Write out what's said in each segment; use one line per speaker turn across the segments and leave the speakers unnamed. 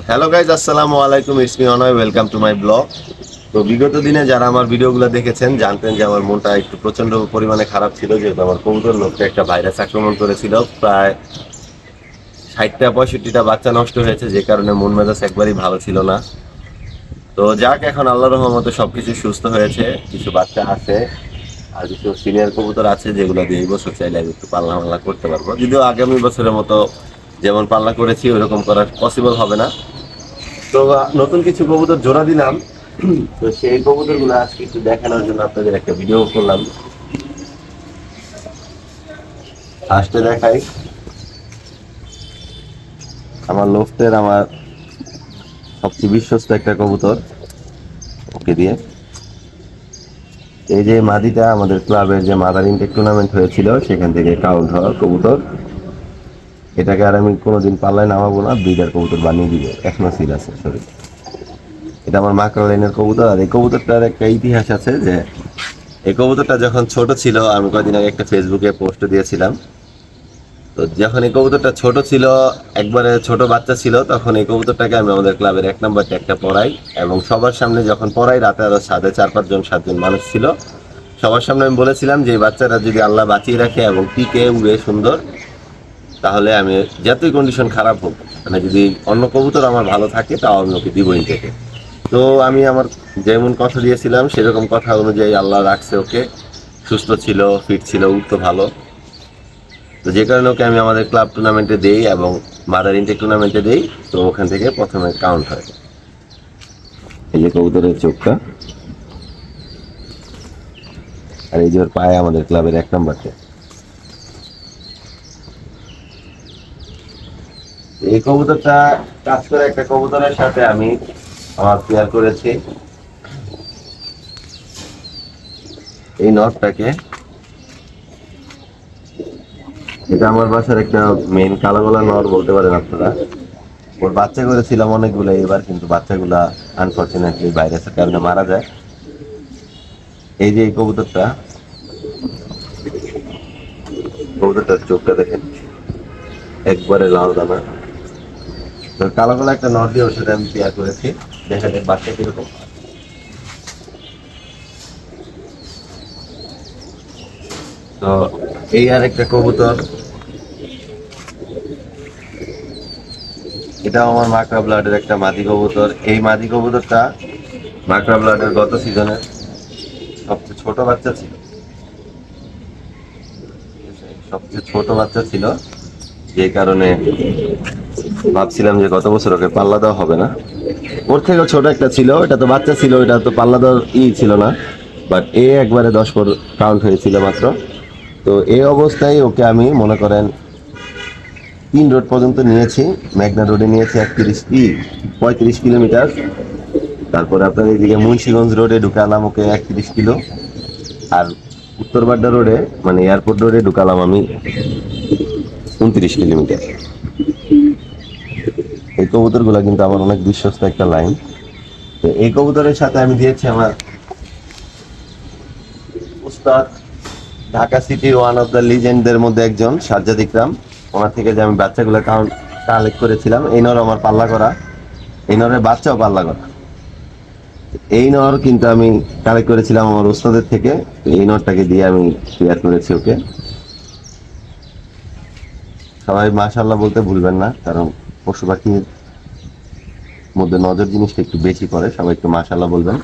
Hello guys, আসসালামু আলাইকুম। It's me Anay, welcome to my blog. তো বিগত দিনে যারা আমার ভিডিওগুলো দেখেছেন জানতেন যে আমার মনটা একটু প্রচণ্ড পরিমাণে খারাপ ছিল, যেহেতু আমার কবুতর লোককে একটা ভাইরাস আক্রমণ করেছিল। প্রায় 60-65টা বাচ্চা নষ্ট হয়েছে, যে কারণে মন মেজাজ একবারই ভালো ছিল না। তো যাক, এখন আল্লাহর রহমতে সবকিছু সুস্থ হয়েছে। কিছু বাচ্চা আছে আর কিছু সিনিয়র কবুতর আছে, যেগুলো দিয়ে এই বছর চাইলে আমি একটু পাল্লা মাল্লা করতে পারবো, যদিও আগামী বছরের মতো যেমন পাল্লা করেছি ওইরকম করা পসিবল হবে না। তো নতুন কিছু কবুতর জোড়া দিলাম। তো সেই কবুতর গুলো আজকে একটু দেখানোর জন্য আপনাদের একটা ভিডিও করলাম। ফার্স্টে দেখাই আমার লোফটের আমার সবচেয়ে বিশ্বস্ত একটা কবুতর, ওকে দিয়ে। এই যে মাদিটা আমাদের ক্লাবের যে মাদার ইনটেক টুর্নামেন্ট হয়েছিল সেখান থেকে কাউন্ট হওয়া কবুতর। এটাকে আর আমি কোনোদিন পাল্লায় নামাবো না, ব্রিডার কবুতর বানিয়ে দিবে, এখনো সিল আছে শরীর। এটা আমার মাকড়া লাইনের কবুতর। আর এই কবুতরটার একটা ইতিহাস আছে, যে এই কবুতরটা যখন ছোট ছিল, আমি কয়েকদিন আগে একটা ফেসবুকে পোস্ট দিয়েছিলাম। তো যখন এই কবুতরটা ছোট ছিল, একবারে ছোট বাচ্চা ছিল, তখন এই কবুতরটাকে আমি আমাদের ক্লাবের 1 নম্বর ট্যাগটা পড়াই, এবং সবার সামনে যখন পড়াই, রাতে আরো সাথে 4-5 জন 7 জন মানুষ ছিল, সবার সামনে আমি বলেছিলাম যে এই বাচ্চাটা যদি আল্লাহ বাঁচিয়ে রাখে এবং টিকে উড়ে সুন্দর, তাহলে আমি যতই কন্ডিশন খারাপ হোক, মানে যদি অন্য কবুতর আমার ভালো থাকে তাও আমি ওকে দিবই থেকে। তো আমি আমার যেমন কথা দিয়েছিলাম সেরকম কথা অনুযায়ী আল্লাহ রাখছে ওকে। সুস্থ ছিল, ফিট ছিল, উঠতো ভালো। তো যে কারণে ওকে আমি আমাদের ক্লাব টুর্নামেন্টে দেই এবং মাদার ইনটেক টুর্নামেন্টে দেই। তো ওখান থেকে প্রথমে কাউন্ট হয়। এই যে কবুতরের চোখটা, আর এই যে ওর পায়ে আমাদের ক্লাবের 1 নম্বরটা। এই কবুতরটা কাজ করে একটা কবুতরের সাথে আমি আমার পেয়ার করেছি। এই নটটাকে, এটা আমার বাসার একটা মেইন কালো গলা নর বলতে পারেন আপনারা। ওর বাচ্চা করেছিলাম অনেকগুলো এবার, কিন্তু বাচ্চাগুলা আনফরচুনেটলি ভাইরাসের কারণে মারা যায়। এই যে এই কবুতরটার চোখটা দেখেন, একবারে লাল দানা। তো কালো গলা একটা নর দিয়ে ওর সাথে আমি পেয়ার করেছি, দেখা যাক বাচ্চা কিরকম। তো এই আর একটা কবুতর, এটাও আমার মাকড়া ব্লাডের একটা মাদি কবুতর। এই মাদি কবুতরটা মাকড়া ব্লাডের গত সিজনের সবচেয়ে ছোট বাচ্চা ছিল, সবচেয়ে ছোট বাচ্চা ছিল, যে কারণে ভাবছিলাম যে গত বছর ওকে পাল্লা দেওয়া হবে না। ওর থেকেও ছোট একটা ছিল, এটা তো বাচ্চা ছিল, এটা তো পাল্লা দেওয়ার ছিল না। বাট এ একবারে 10 কাউন্ট হয়েছিল মাত্র। তো এই অবস্থায় ওকে আমি মনে করেন 3 রোড পর্যন্ত নিয়েছি। মেঘনা রোডে নিয়েছি 35 কিলোমিটার। তারপরে আপনার এইদিকে মুন্সিগঞ্জ রোডে ঢুকালাম ওকে 31 কিলো। আর উত্তরবাড্ডা রোডে, মানে এয়ারপোর্ট রোডে ঢুকালাম আমি 29 কিলোমিটার। এই কবুতরগুলো কিন্তু আমার অনেক বিশ্বস্ত একটা লাইন। তো এই কবুতরের সাথে আমি দিয়েছি আমার উস্তাদ, ঢাকা সিটির ওয়ান অফ দ্য লিজেন্ডদের মধ্যে একজন, সাজ্জাদ ইকরাম। ওনার থেকে যে আমি বাচ্চাগুলো কালেক্ট করেছিলাম। এই নর আমার পাল্লা করা, এই নরের বাচ্চাও পাল্লা করা। এই নর কিন্তু আমি কালেক্ট করেছিলাম আমার উস্তাদের থেকে। এই নরটাকে দিয়ে আমি তৈরি করেছি ওকে। সবাই মাশাআল্লাহ বলতে ভুলবেন না, কারণ পশু পাখির মধ্যে নজর জিনিসটা একটু বেশি পড়ে, সবাই একটু মাশাআল্লাহ বলবেন।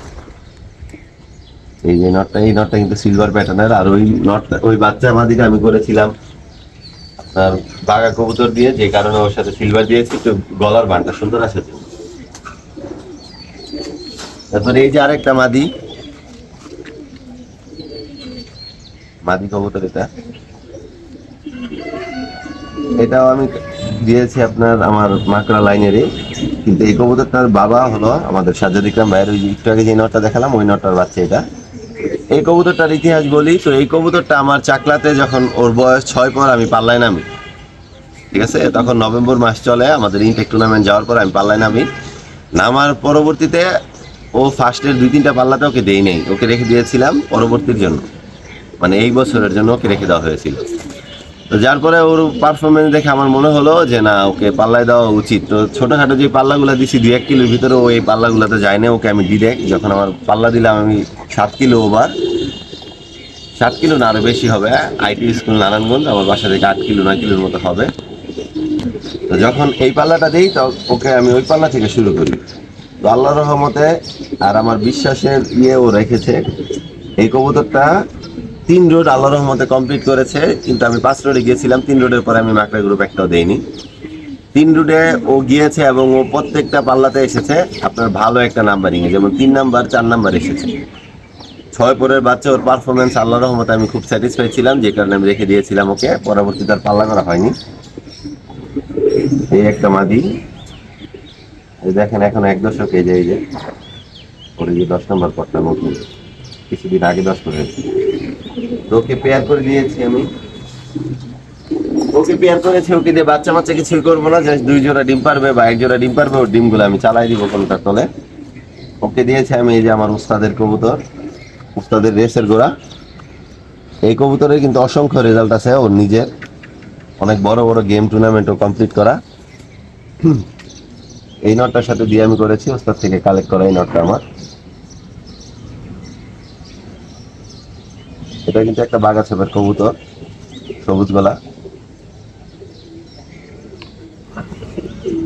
এই যে নটটা, এই নটটা কিন্তু সিলভার প্যাটার্নের। আর ওই নটটা, ওই বাচ্চা মাদিটা আমি করেছিলাম আপনার বাঘা কবুতর দিয়ে, যে কারণে ওর সাথে সিলভার দিয়েছি, তো গলার বানটা সুন্দর আছে। তারপরে এই যে আরেকটা মাদি, মাদি কবুতর এটা, এটাও আমি দিয়েছি আপনার আমার মাকড়া লাইনেরই। কিন্তু এই কবুতরটার বাবা হলো আমাদের সাজ্জাদ ইকরাম ভাইয়ের, ওই একটু আগে যে নটটা দেখালাম ওই নটটার বাচ্চা এটা। এই কবুতরটার ইতিহাস বলি, তো এই কবুতরটা আমার চাকলাতে যখন ওর বয়স 6 পর আমি পাল্লায় নামি, ঠিক আছে, তখন নভেম্বর মাস চলে, আমাদের ইনটেক টুর্নামেন্ট যাওয়ার পর আমি পাল্লায় নামি। নামার পরবর্তীতে ও ফার্স্টের 2-3টা পাল্লাতে ওকে দেই নেই, ওকে রেখে দিয়েছিলাম পরবর্তীর জন্য, মানে এই বছরের জন্য ওকে রেখে দেওয়া হয়েছিল। তো যার পরে ওর পারফরমেন্স দেখে আমার মনে হলো যে না, ওকে পাল্লায় দেওয়া উচিত। তো ছোটোখাটো যে পাল্লাগুলো দিছি 2-1 কিলোর ভিতরে, ও এই পাল্লাগুলোতে যায় না। ওকে আমি ডিরেক্ট যখন আমার পাল্লা দিলাম, আমি 7 কিলো ওভার, 7 কিলো না আরো বেশি হবে, আইটি স্কুল নারায়ণগঞ্জ, আমার বাসা থেকে 8 কিলো 9 কিলোর মতো হবে। তো যখন এই পাল্লাটা দিই, তো ওকে আমি ওই পাল্লা থেকে শুরু করি। তো আল্লাহর রহমতে আর আমার বিশ্বাসের ও রেখেছে, এই কবুতরটা 3 রোড আল্লাহর রহমতে কমপ্লিট করেছে। কিন্তু আমি 5 রোডে গিয়েছিলাম, 3 রোডের পরে আমি মাকড়া গ্রুপ একটাও দেইনি। 3 রোডে ও গিয়েছে এবং ও প্রত্যেকটা পাল্লাতে এসেছে আপনার ভালো একটা নাম্বারিং এ, যেমন 3 নাম্বার 4 নাম্বার এসেছে। 6 পরের বাচ্চা, ওর পারফরমেন্স আল্লাহর রহমতে আমি খুব স্যাটিসফাই ছিলাম, যে কারণে আমি রেখে দিয়েছিলাম ওকে। পরবর্তীতে আর পাল্লা করা হয়নি। এই একটা মাদি, এই দেখেন এখন 1 দশক, এই যে ওর যে 10 নম্বর পটটা নতুন, কিছুদিন আগে 10 করে ওকে পেয়ার করে দিয়েছি আমি। ওকে পেয়ার করেছি, ওকে দিয়ে বাচ্চা কিছুই করবো না, জাস্ট 2 জোড়া ডিম পারবে বা 1 জোড়া ডিম পারবে, ওর ডিমগুলো আমি চালাই দিব কোনটার তলে। ওকে দিয়েছি আমি এই যে আমার উস্তাদের কবুতর, উস্তাদের রেসের গোড়া। এই কবুতরের কিন্তু অসংখ্য রেজাল্ট আছে, ওর নিজের অনেক বড় বড় গেম টুর্নামেন্টও কমপ্লিট করা। এই নটটার সাথে দিয়ে আমি করেছি, ওস্তাদ থেকে কালেক্ট করা এই নটটা আমার। এটা কিন্তু একটা বাঘা ছেপের কবুতর, সবুজ গলা।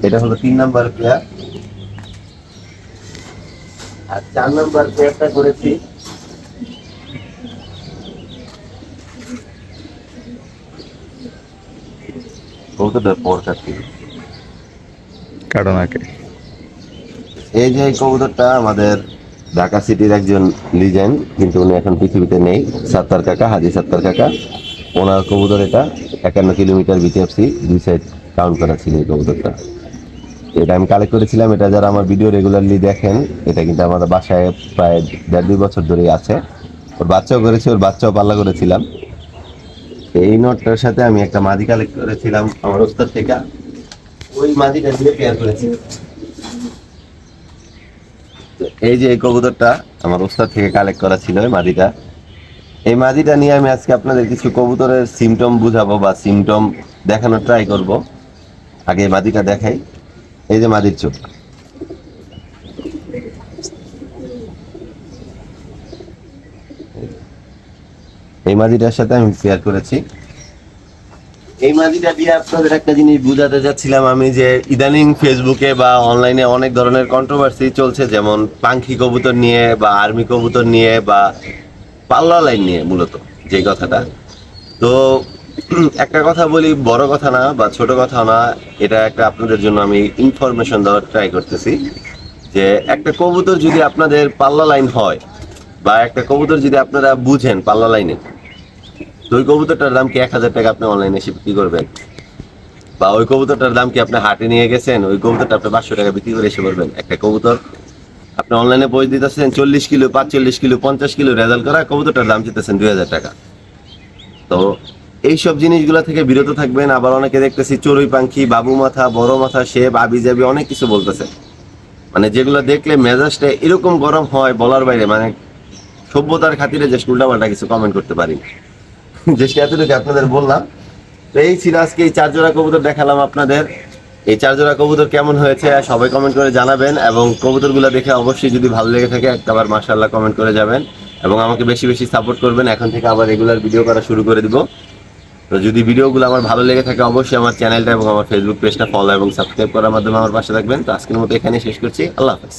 এটা হলো 3 নাম্বার প্লেয়ার, আর 4 নাম্বার প্লেয়ারটা করেছি কবুতরটার পর কাটছি।
কারণ আগে
এই যে এই কবুতরটা আমাদের ঢাকা সিটির একজন লিজেন্ড, কিন্তু উনি এখন পৃথিবীতে নেই, সাত্তার কাকা, হাজি সাত্তার কাকা। ওনার কবুতর এটা, 51 কিলোমিটার বিটিএফসি, 2 সাইড কাউন্ট করা ছিল এই কবুতরটা। এটা আমি কালেক্ট করেছিলাম। এটা যারা আমার ভিডিও রেগুলারলি দেখেন, এটা কিন্তু আমাদের বাসায় প্রায় 1.5-2 বছর ধরেই আছে। ওর বাচ্চাও করেছি, ওর বাচ্চাও পাল্লা করেছিলাম। এই নটটার সাথে আমি একটা মাদি কালেক্ট করেছিলাম আমার ওস্তাদ থেকে, ওই মাদিটা দিয়ে পেয়ার করেছি। এই যে এই কবুতরটা আমার ওস্তাদ থেকে কালেক্ট করা ছিল, এই মাদিটা। এই মাদিটা নিয়ে আমি আজকে আপনাদের কিছু কবুতরের সিমটম বুঝাবো বা সিমটম দেখানোর ট্রাই করব। আগে এই মাদিটা দেখাই। এই যে মাদির চোখ, এই মাদিটার সাথে আমি পেয়ার করেছি। এই মাদিটা দিয়ে আপনাদের একটা জিনিস বুঝাতে যাচ্ছিলাম আমি, যে ইদানিং ফেসবুকে বা অনলাইনে অনেক ধরনের কন্ট্রোভার্সি চলছে, যেমন পাখি কবুতর নিয়ে বা আর্মি কবুতর নিয়ে বা পাল্লা লাইন নিয়ে, মূলত যে কথাটা। তো একটা কথা বলি, বড় কথা না বা ছোট কথা না, এটা একটা আপনাদের জন্য আমি ইনফরমেশন দেওয়ার ট্রাই করতেছি, যে একটা কবুতর যদি আপনাদের পাল্লা লাইন হয় বা একটা কবুতর যদি আপনারা বুঝেন পাল্লা লাইনে, তো ওই কবুতরটার দাম কি 1000 টাকা আপনি অনলাইনে এসে বিক্রি করবেন? বা ওই কবুতরটার দাম কি আপনি হাটে নিয়ে গেছেন, ওই কবুতরটা আপনি 500 টাকা বিক্রি করে এসে করবেন? একটা কবুতর আপনি অনলাইনে বই দিতেছেন 40 কিলো, 45 কিলো, 50 কিলো রেজাল্ট করা কবুতরটার দাম দিতেছেন 2000 টাকা। তো এইসব জিনিসগুলো থেকে বিরত থাকবেন। আবার অনেকে দেখতেছি চড়ুই পাখি, বাবু মাথা, বড় মাথা, শেপ, আবি জাবি অনেক কিছু বলতেছে, মানে যেগুলো দেখলে মেজাজটা এরকম গরম হয় বলার বাইরে। মানে সভ্যতার খাতিরে যে উল্টাপাল্টা কিছু কমেন্ট করতে পারি, যে এতটুকু আপনাদের বললাম। তো এই ছিল আজকে এই 4 জোড়া কবুতর দেখালাম আপনাদের। এই 4 জোড়া কবুতর কেমন হয়েছে সবাই কমেন্ট করে জানাবেন, এবং কবুতরগুলো দেখে অবশ্যই যদি ভালো লেগে থাকে একটাবার মাশাআল্লাহ কমেন্ট করে যাবেন, এবং আমাকে বেশি বেশি সাপোর্ট করবেন। এখন থেকে আবার রেগুলার ভিডিও করা শুরু করে দিব। তো যদি ভিডিওগুলো আমার ভালো লেগে থাকে অবশ্যই আমার চ্যানেলটা এবং আমার ফেসবুক পেজটা ফলো এবং সাবস্ক্রাইব করার মাধ্যমে আমার পাশে থাকবেন। তো আজকের মতো এখানে শেষ করছি। আল্লাহ হাফেজ।